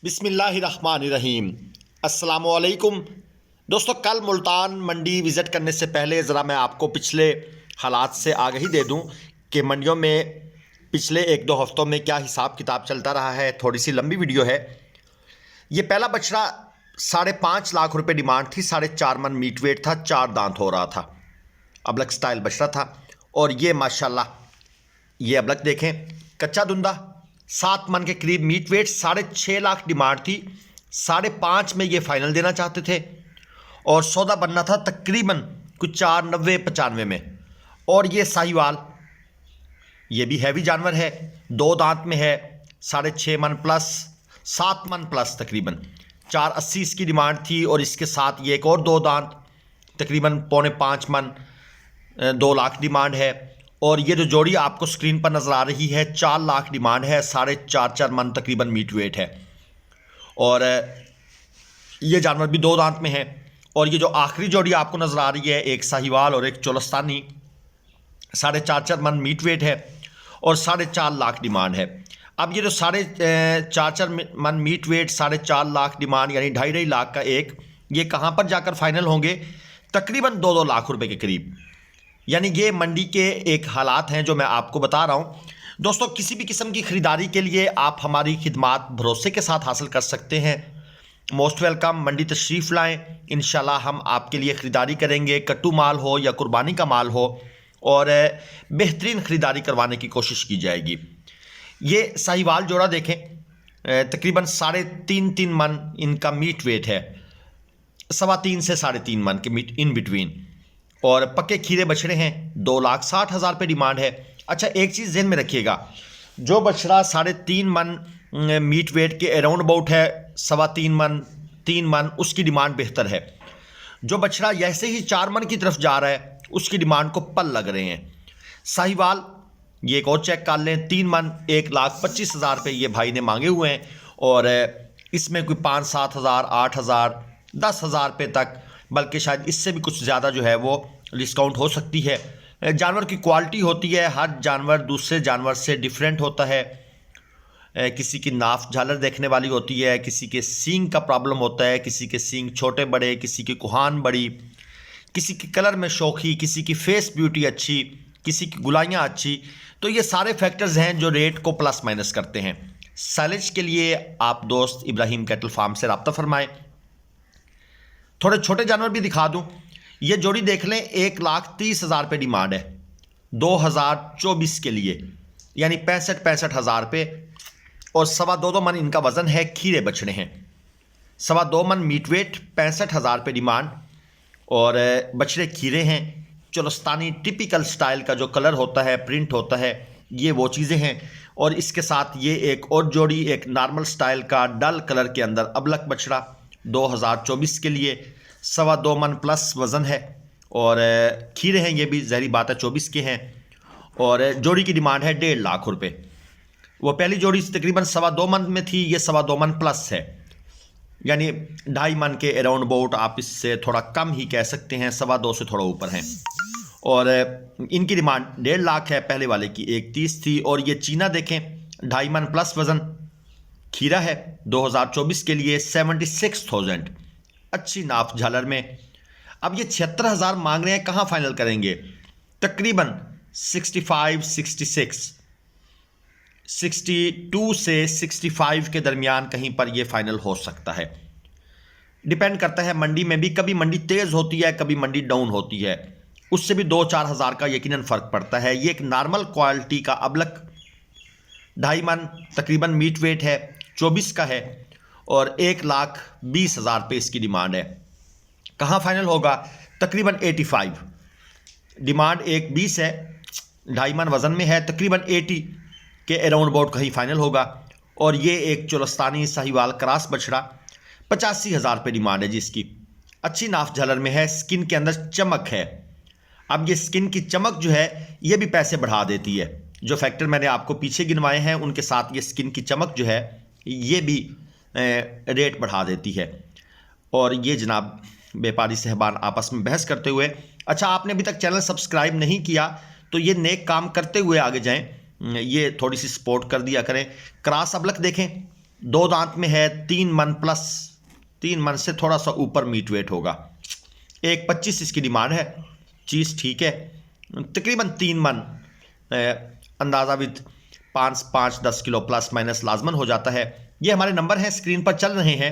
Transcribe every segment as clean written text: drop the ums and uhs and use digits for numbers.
बिस्मिल्लाहिर्रहमानिर्रहीम। अस्सलामुअलैकुम दोस्तों, कल मुल्तान मंडी विज़िट करने से पहले ज़रा मैं आपको पिछले हालात से आगाही दे दूं कि मंडियों में पिछले एक दो हफ्तों में क्या हिसाब किताब चलता रहा है। थोड़ी सी लंबी वीडियो है। ये पहला बछड़ा 5.5 लाख रुपए डिमांड थी, 4.5 मन मीट वेट था, 4 दांत हो रहा था, अबलक स्टाइल बछड़ा था। और ये माशाल्लाह ये अबलक देखें, कच्चा दुंदा, 7 मन के करीब मीट वेट, 6.5 लाख डिमांड थी, 5.5 में ये फाइनल देना चाहते थे और सौदा बनना था तकरीबन कुछ 490-95 में। और ये साहिवाल, ये भी हैवी जानवर है, 2 दांत में है, 6.5 मन प्लस, 7 मन प्लस, तकरीबन 480 इसकी डिमांड थी। और इसके साथ ये एक और 2 दांत, तकरीबन 4.5 मन, 2 लाख डिमांड है। और ये जो जोड़ी आपको स्क्रीन पर नज़र आ रही है, 4 लाख डिमांड है, 4.5 मन तकरीबन मीट वेट है। और ये जानवर भी 2 दांत में है। और ये जो आखिरी जोड़ी आपको नज़र आ रही है, एक साहिवाल और एक चोलस्तानी, 4.5 मन मीट वेट है और 4.5 लाख डिमांड है। अब ये जो 4.5 मन मीट वेट, 4.5 लाख डिमांड, यानी 2.5 लाख का एक, ये कहाँ पर जाकर फाइनल होंगे? तकरीबन 2-2 लाख रुपए के करीब। यानी ये मंडी के एक हालात हैं जो मैं आपको बता रहा हूँ। दोस्तों, किसी भी किस्म की ख़रीदारी के लिए आप हमारी खिदमात भरोसे के साथ हासिल कर सकते हैं। मोस्ट वेलकम, मंडी तशरीफ़ लाएँ, इंशाल्लाह हम आपके लिए ख़रीदारी करेंगे। कट्टू माल हो या कुर्बानी का माल हो, और बेहतरीन ख़रीदारी करवाने की कोशिश की जाएगी। ये साहिवाल जोड़ा देखें, तकरीबन 3.5 मन इनका मीट वेट है, 3.25 से 3.5 मन के मीट इन बिटवीन। और पक्के खीरे बछड़े हैं, 2,60,000 रुपये डिमांड है। अच्छा, एक चीज़ जहन में रखिएगा, जो बछड़ा 3.5 मन मीट वेट के अराउंड अबाउट है, 3.25 मन, 3 मन, उसकी डिमांड बेहतर है। जो बछड़ा ऐसे ही 4 मन की तरफ जा रहा है, उसकी डिमांड को पल लग रहे हैं। साहिवाल, ये एक और चेक कर लें, 3 मन, 1,25,000 रुपये ये भाई ने मांगे हुए हैं। और इसमें कोई 5-7 हज़ार, 8 हज़ार, 10 हज़ार रुपये तक, बल्कि शायद इससे भी कुछ ज़्यादा जो है वो डिस्काउंट हो सकती है। जानवर की क्वालिटी होती है, हर जानवर दूसरे जानवर से डिफरेंट होता है। किसी की नाफ झालर देखने वाली होती है, किसी के सींग का प्रॉब्लम होता है, किसी के सींग छोटे बड़े, किसी की कुहान बड़ी, किसी की कलर में शौखी, किसी की फेस ब्यूटी अच्छी, किसी की गुलाइयाँ अच्छी। तो ये सारे फैक्टर्स हैं जो रेट को प्लस माइनस करते हैं। साइलेज के लिए आप दोस्त इब्राहिम कैटल फार्म से रब्ता फरमाएं। थोड़े छोटे जानवर भी दिखा दूं, ये जोड़ी देख लें, 1,30,000 रुपये डिमांड है 2024 के लिए, यानी 65 हज़ार रुपये। और 2.25 मन इनका वज़न है, खीरे बछड़े हैं, 2.25 मन मीट वेट, 65 हज़ार रुपये डिमांड। और बछड़े खीरे हैं, चोलस्तानी टिपिकल स्टाइल का जो कलर होता है, प्रिंट होता है, ये वो चीज़ें हैं। और इसके साथ ये एक और जोड़ी, एक नॉर्मल स्टाइल का डल कलर के अंदर अबलक बछड़ा, 2024 के लिए, 2.25 मन प्लस वज़न है। और खीरे हैं, ये भी ज़हरी बात है 24 के हैं। और जोड़ी की डिमांड है 1.5 लाख रुपए। वो पहली जोड़ी तकरीबन 2.25 मन में थी, ये 2.25 मन प्लस है, यानी 2.5 मन के अराउंड अबाउट, आप इससे थोड़ा कम ही कह सकते हैं, 2.25 से थोड़ा ऊपर हैं। और इनकी डिमांड 1.5 लाख है, पहले वाले की 1.30 थी। और ये चीना देखें, 2.5 मन प्लस वज़न, खीरा है, 2024 के लिए, 76,000, अच्छी नाफ झालर में। अब ये 76,000 मांग रहे हैं, कहाँ फाइनल करेंगे? तकरीबन 65, 66, 62 से 65 के दरमियान कहीं पर ये फाइनल हो सकता है। डिपेंड करता है मंडी में भी, कभी मंडी तेज़ होती है, कभी मंडी डाउन होती है, उससे भी 2-4 हज़ार का यकीनन फ़र्क पड़ता है। ये एक नॉर्मल क्वालिटी का अबलक 2.5 मन तकरीबन मीट वेट है, 24 का है, और 1,20,000 रुपये इसकी डिमांड है। कहाँ फाइनल होगा? तकरीबन 85, डिमांड 1.20 है, 2.5 मन वज़न में है, तकरीबन 80 के अराउंड अबाउट कहीं फाइनल होगा। और ये एक चोलस्तानी साहिवाल क्रॉस बछड़ा, 85,000 रुपये डिमांड है जिसकी, अच्छी नाफ झालर में है, स्किन के अंदर चमक है। अब ये स्किन की चमक जो है, ये भी पैसे बढ़ा देती है। जो फैक्टर मैंने आपको पीछे गिनवाए हैं, उनके साथ ये स्किन की चमक जो है, ये भी रेट बढ़ा देती है। और ये जनाब व्यापारी साहबान आपस में बहस करते हुए, अच्छा आपने अभी तक चैनल सब्सक्राइब नहीं किया तो ये नेक काम करते हुए आगे जाएं, ये थोड़ी सी सपोर्ट कर दिया करें। क्रॉस अबलक देखें, 2 दांत में है, 3 मन प्लस, 3 मन से थोड़ा सा ऊपर मीट वेट होगा। 1.25 इसकी डिमांड है। चीज़ ठीक है, तकरीबन 3 मन अंदाज़ा भी 5-10 किलो प्लस माइनस लाजमन हो जाता है। ये हमारे नंबर हैं, स्क्रीन पर चल रहे हैं।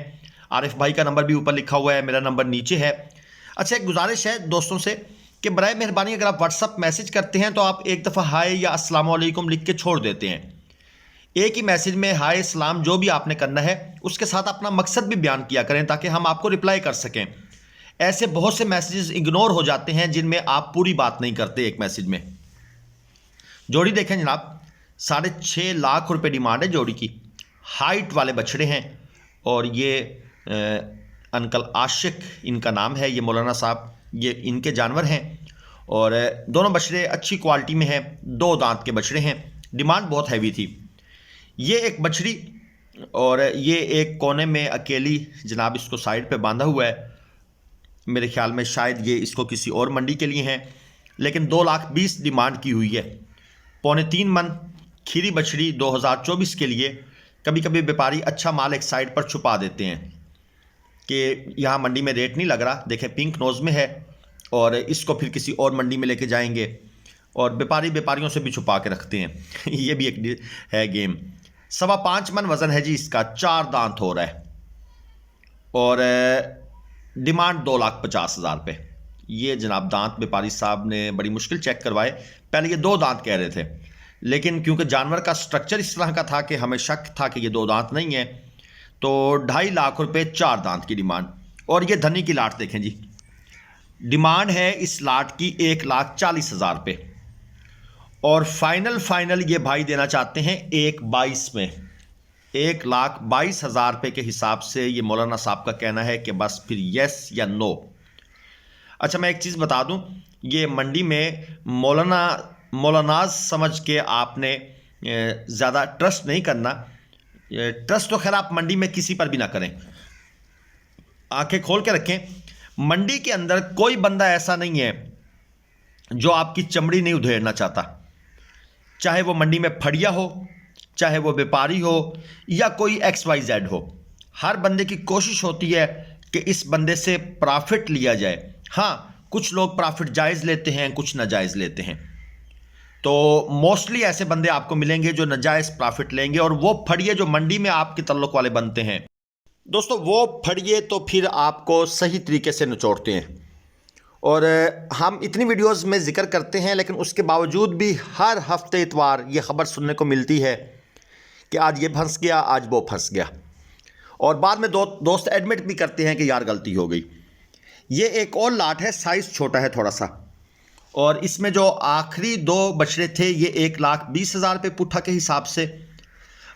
आरिफ भाई का नंबर भी ऊपर लिखा हुआ है, मेरा नंबर नीचे है। अच्छा, एक गुजारिश है दोस्तों से कि बराए मेहरबानी अगर आप व्हाट्सअप मैसेज करते हैं तो आप एक दफ़ा हाय या अस्सलाम वालेकुम लिख के छोड़ देते हैं। एक ही मैसेज में हाय सलाम जो भी आपने करना है उसके साथ अपना मकसद भी बयान किया करें ताकि हम आपको रिप्लाई कर सकें। ऐसे बहुत से मैसेजेस इग्नोर हो जाते हैं जिनमें आप पूरी बात नहीं करते एक मैसेज में। जोड़ी देखें जनाब, 6.5 लाख रुपए डिमांड है जोड़ी की। हाइट वाले बछड़े हैं और ये अंकल आशिक इनका नाम है, ये मौलाना साहब, ये इनके जानवर हैं। और दोनों बछड़े अच्छी क्वालिटी में हैं, 2 दांत के बछड़े हैं। डिमांड बहुत हैवी थी। ये एक बछड़ी और ये एक कोने में अकेली जनाब इसको साइड पे बांधा हुआ है। मेरे ख्याल में शायद ये इसको किसी और मंडी के लिए हैं, लेकिन 2,20,000 डिमांड की हुई है। 2.25 मन खीरी बछड़ी 2024 के लिए। कभी कभी व्यापारी अच्छा माल एक साइड पर छुपा देते हैं कि यहाँ मंडी में रेट नहीं लग रहा, देखें पिंक नोज़ में है, और इसको फिर किसी और मंडी में लेके जाएंगे और व्यापारियों से भी छुपा के रखते हैं। ये भी एक है गेम। 5.25 मन वज़न है जी इसका, 4 दांत हो रहा है और डिमांड 2,50,000 रुपये। ये जनाब दांत व्यापारी साहब ने बड़ी मुश्किल चेक करवाए। पहले ये 2 दांत कह रहे थे, लेकिन क्योंकि जानवर का स्ट्रक्चर इस तरह का था कि हमें शक था कि ये 2 दांत नहीं है, तो 2.5 लाख रुपए 4 दांत की डिमांड। और ये धनी की लाट देखें जी, डिमांड है इस लाट की 1,40,000 रुपये और फाइनल ये भाई देना चाहते हैं 1,22 में। 1,22,000 रुपये के हिसाब से ये मौलाना साहब का कहना है कि बस फिर यस या नो। अच्छा, मैं एक चीज़ बता दूं, ये मंडी में मौलानाज समझ के आपने ज़्यादा ट्रस्ट नहीं करना। ट्रस्ट तो खैर आप मंडी में किसी पर भी ना करें, आंखें खोल के रखें। मंडी के अंदर कोई बंदा ऐसा नहीं है जो आपकी चमड़ी नहीं उधेड़ना चाहता, चाहे वो मंडी में फड़िया हो, चाहे वो व्यापारी हो या कोई XYZ हो। हर बंदे की कोशिश होती है कि इस बंदे से प्रॉफिट लिया जाए। हाँ, कुछ लोग प्रॉफिट जायज़ लेते हैं, कुछ नाजायज़ लेते हैं, तो मोस्टली ऐसे बंदे आपको मिलेंगे जो नाजायज़ प्रॉफिट लेंगे और वो फड़िए जो मंडी में आपके तल्लुक वाले बनते हैं दोस्तों, वो फड़िए तो फिर आपको सही तरीके से निचोड़ते हैं। और हम इतनी वीडियोस में ज़िक्र करते हैं, लेकिन उसके बावजूद भी हर हफ्ते इतवार ये ख़बर सुनने को मिलती है कि आज ये फंस गया, आज वो फंस गया, और बाद में दोस्त एडमिट भी करते हैं कि यार गलती हो गई। ये एक और लाट है, साइज़ छोटा है थोड़ा सा, और इसमें जो आखिरी 2 बछड़े थे ये 1,20,000 रुपये पुट्ठा के हिसाब से,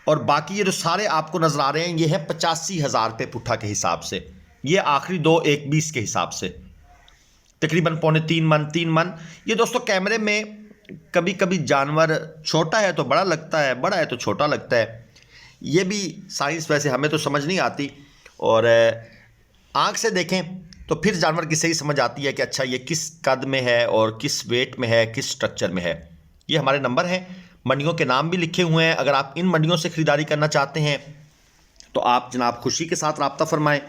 और बाकी ये जो सारे आपको नज़र आ रहे हैं ये है 85,000 रुपये पुट्ठा के हिसाब से। ये आखिरी 2 1,20 के हिसाब से तकरीबन 2.25 मन 3 मन। ये दोस्तों कैमरे में कभी कभी जानवर छोटा है तो बड़ा लगता है, बड़ा है तो छोटा लगता है। ये भी साइंस वैसे हमें तो समझ नहीं आती, और आँख से देखें तो फिर जानवर की सही समझ आती है कि अच्छा ये किस कद में है और किस वेट में है, किस स्ट्रक्चर में है। ये हमारे नंबर हैं, मंडियों के नाम भी लिखे हुए हैं। अगर आप इन मंडियों से ख़रीदारी करना चाहते हैं तो आप जनाब खुशी के साथ रब्ता फरमाएं।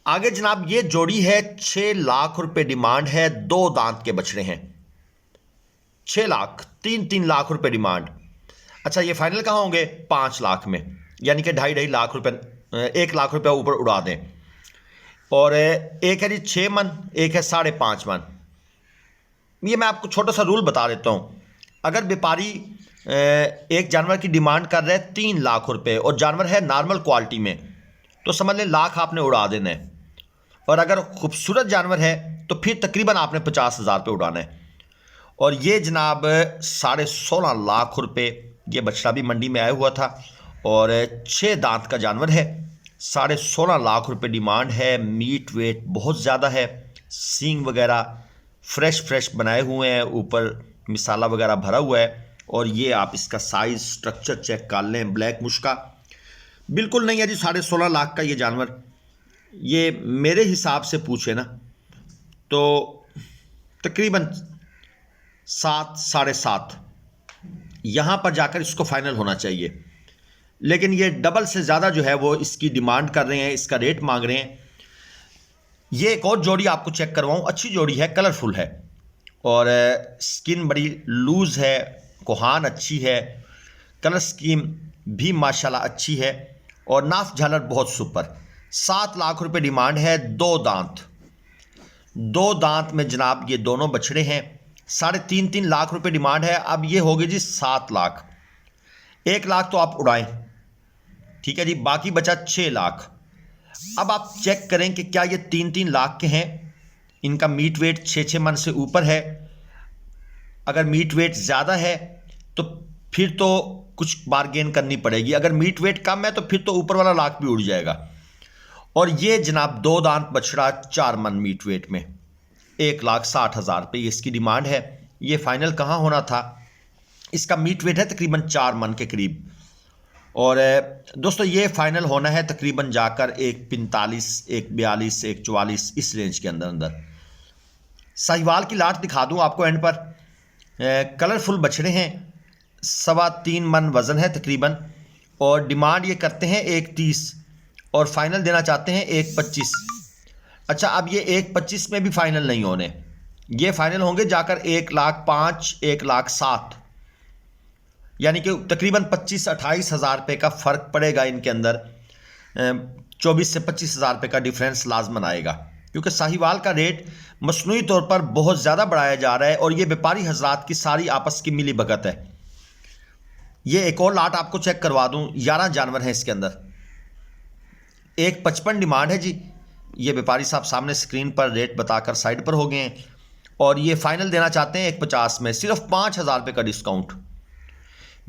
आगे जनाब ये जोड़ी है, 6 लाख रुपए डिमांड है, 2 दांत के बछड़े हैं। 6 लाख, 3 लाख रुपए डिमांड। अच्छा, ये फाइनल कहाँ होंगे? 5 लाख में, यानी कि 2.5 लाख रुपए, 1 लाख रुपया ऊपर उड़ा दें। और एक है जी 6 मन, एक है 5.5 मन। ये मैं आपको छोटा सा रूल बता देता हूँ। अगर व्यापारी एक जानवर की डिमांड कर रहे हैं 3 लाख रुपए और जानवर है नॉर्मल क्वालिटी में, तो समझ लें लाख आपने उड़ा देना है। और अगर खूबसूरत जानवर है तो फिर तकरीबन आपने 50,000 रुपये उड़ाना है। और ये जनाब 16.5 लाख रुपए ये बछड़ा भी मंडी में आया हुआ था, और 6 दांत का जानवर है। 16.5 लाख रुपए डिमांड है। मीट वेट बहुत ज़्यादा है, सींग वगैरह फ्रेश बनाए हुए हैं, ऊपर मिसाला वगैरह भरा हुआ है। और ये आप इसका साइज़ स्ट्रक्चर चेक कर लें, ब्लैक मुश्का बिल्कुल नहीं है जी। 16.5 लाख का ये जानवर, ये मेरे हिसाब से पूछे ना तो तकरीबन 7 साढ़े 7 यहाँ पर जाकर इसको फाइनल होना चाहिए। लेकिन ये डबल से ज़्यादा जो है वो इसकी डिमांड कर रहे हैं, इसका रेट मांग रहे हैं। ये एक और जोड़ी आपको चेक करवाऊँ, अच्छी जोड़ी है, कलरफुल है और स्किन बड़ी लूज़ है, कोहान अच्छी है, कलर स्कीम भी माशाल्लाह अच्छी है और नाफ झालर बहुत सुपर। 7 लाख रुपए डिमांड है। 2 दांत में जनाब ये दोनों बछड़े हैं। 3.5 लाख रुपए डिमांड है। अब ये हो गई जी 7 लाख। 1 लाख तो आप उड़ाएं, ठीक है जी, बाकी बचा 6 लाख। अब आप चेक करें कि क्या ये 3-3 लाख के हैं। इनका मीट वेट 6-6 मन से ऊपर है। अगर मीट वेट ज़्यादा है तो फिर तो कुछ बार्गेन करनी पड़ेगी, अगर मीट वेट कम है तो फिर तो ऊपर वाला लाख भी उड़ जाएगा। और ये जनाब 2 दांत बछड़ा 4 मन मीट वेट में 1,60,000 रुपये इसकी डिमांड है। ये फाइनल कहाँ होना था, इसका मीट वेट है तकरीबन 4 मन के करीब। और दोस्तों ये फाइनल होना है तकरीबन जाकर 1,45, 1,42, 1,44 इस रेंज के अंदर अंदर। साहिवाल की लाट दिखा दूं आपको एंड पर। कलरफुल बछड़े हैं, 3.25 मन वज़न है तकरीबन और डिमांड ये करते हैं 1,30 और फाइनल देना चाहते हैं 1,25। अच्छा, अब ये 1,25 में भी फाइनल नहीं होने, ये फाइनल होंगे जाकर 1,05,000, 1,07,000, यानी कि तकरीबन 25-28 हज़ार रुपये का फ़र्क पड़ेगा इनके अंदर। 24 से 25 हज़ार रुपये का डिफरेंस लाजमन आएगा, क्योंकि साहिवाल का रेट मसनूई तौर पर बहुत ज़्यादा बढ़ाया जा रहा है और ये व्यापारी हजरात की सारी आपस की मिली भगत है। ये एक और लाट आपको चेक करवा दूं, 11 जानवर हैं इसके अंदर। 1,55 डिमांड है जी। ये व्यापारी साहब सामने स्क्रीन पर रेट बताकर साइड पर हो गए हैं और ये फाइनल देना चाहते हैं 1,50 में, सिर्फ 5,000 रुपये का डिस्काउंट।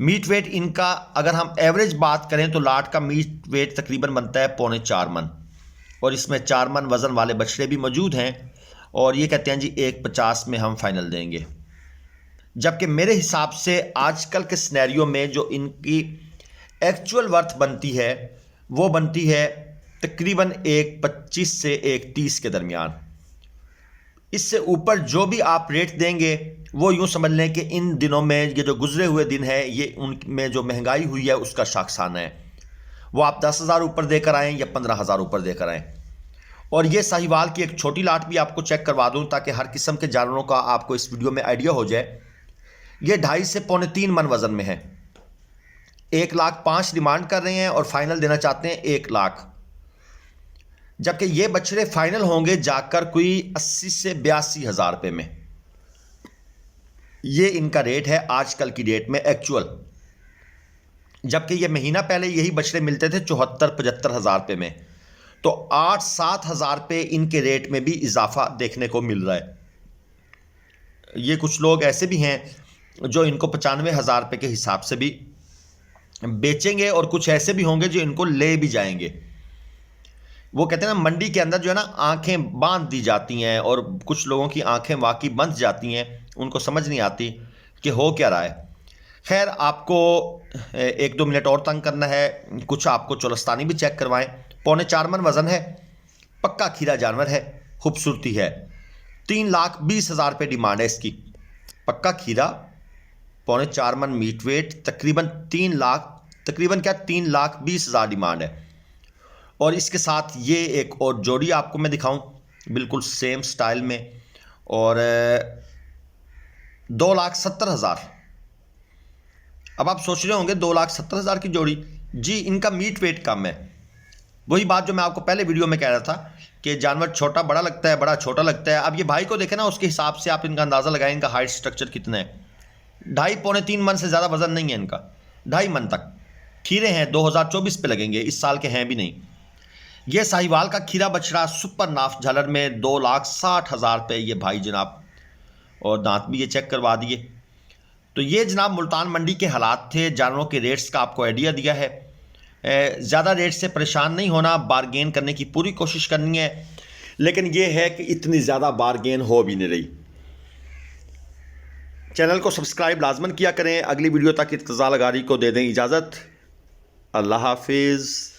मीट वेट इनका अगर हम एवरेज बात करें तो लाट का मीट वेट तकरीबन बनता है 3.25 मन और इसमें 4 मन वज़न वाले बछड़े भी मौजूद हैं और ये कहते हैं जी 1,50 में हम फाइनल देंगे। जबकि मेरे हिसाब से आजकल के सिनेरियो में जो इनकी एक्चुअल वर्थ बनती है वो बनती है तकरीबन 1,25 से 1,30 के दरमियान। इससे ऊपर जो भी आप रेट देंगे वो यूँ समझ लें कि इन दिनों में ये जो गुजरे हुए दिन है ये उनमें जो महंगाई हुई है उसका शाखसाना है। वो आप 10,000 ऊपर देकर आएँ या 15,000 ऊपर देकर आएँ। और ये साहिवाल की एक छोटी लाट भी आपको चेक करवा दूं ताकि हर किस्म के जानवरों का आपको इस वीडियो में आइडिया हो जाए। ये 2.5 से 3.25 मन वज़न में है। 1,05,000 डिमांड कर रहे हैं और फाइनल देना चाहते हैं 1 लाख। जबकि ये बछड़े फाइनल होंगे जाकर कोई 80 से 82 हज़ार रुपये में। ये इनका रेट है आजकल की डेट में एक्चुअल, जबकि ये महीना पहले यही बछड़े मिलते थे 74-75 हज़ार रुपये में। तो 8-7 हज़ार रुपये इनके रेट में भी इजाफा देखने को मिल रहा है। ये कुछ लोग ऐसे भी हैं जो इनको 95 हज़ार रुपये के हिसाब से भी बेचेंगे और कुछ ऐसे भी होंगे जो इनको ले भी जाएंगे। वो कहते हैं ना, मंडी के अंदर जो है ना आंखें बांध दी जाती हैं और कुछ लोगों की आंखें वाकई बंद जाती हैं, उनको समझ नहीं आती कि हो क्या रहा है। खैर, आपको 1-2 मिनट और तंग करना है, कुछ आपको चोलस्तानी भी चेक करवाएं। 3.25 मन वज़न है, पक्का खीरा जानवर है, खूबसूरती है। 3,20,000 रुपये डिमांड है इसकी। पक्का खीरा, 3.25 मन मीट वेट, तकरीबन 3,20,000 डिमांड है। और इसके साथ ये एक और जोड़ी आपको मैं दिखाऊं बिल्कुल सेम स्टाइल में और 2,70,000। अब आप सोच रहे होंगे 2,70,000 की जोड़ी, जी इनका मीट वेट कम है। वही बात जो मैं आपको पहले वीडियो में कह रहा था कि जानवर छोटा बड़ा लगता है, बड़ा छोटा लगता है। अब ये भाई को देखें ना, उसके हिसाब से आप इनका अंदाज़ा लगाएं इनका हाइट स्ट्रक्चर कितना है। 2.5-3 मन से ज़्यादा वज़न नहीं है इनका, 2.5 मन तक। खीरे हैं 2024 पे लगेंगे, इस साल के हैं भी नहीं। ये साहिवाल का खीरा बछड़ा सुपर नाफ झालर में 2,60,000 रुपये ये भाई जनाब, और दांत भी ये चेक करवा दिए। तो ये जनाब मुल्तान मंडी के हालात थे, जानवरों के रेट्स का आपको आइडिया दिया है। ज़्यादा रेट से परेशान नहीं होना, बारगेन करने की पूरी कोशिश करनी है, लेकिन ये है कि इतनी ज़्यादा बारगेन हो भी नहीं रही। चैनल को सब्सक्राइब लाजमन किया करें। अगली वीडियो तक इर्तिज़ा लगारी को दे दें इजाज़त। अल्लाह हाफिज़।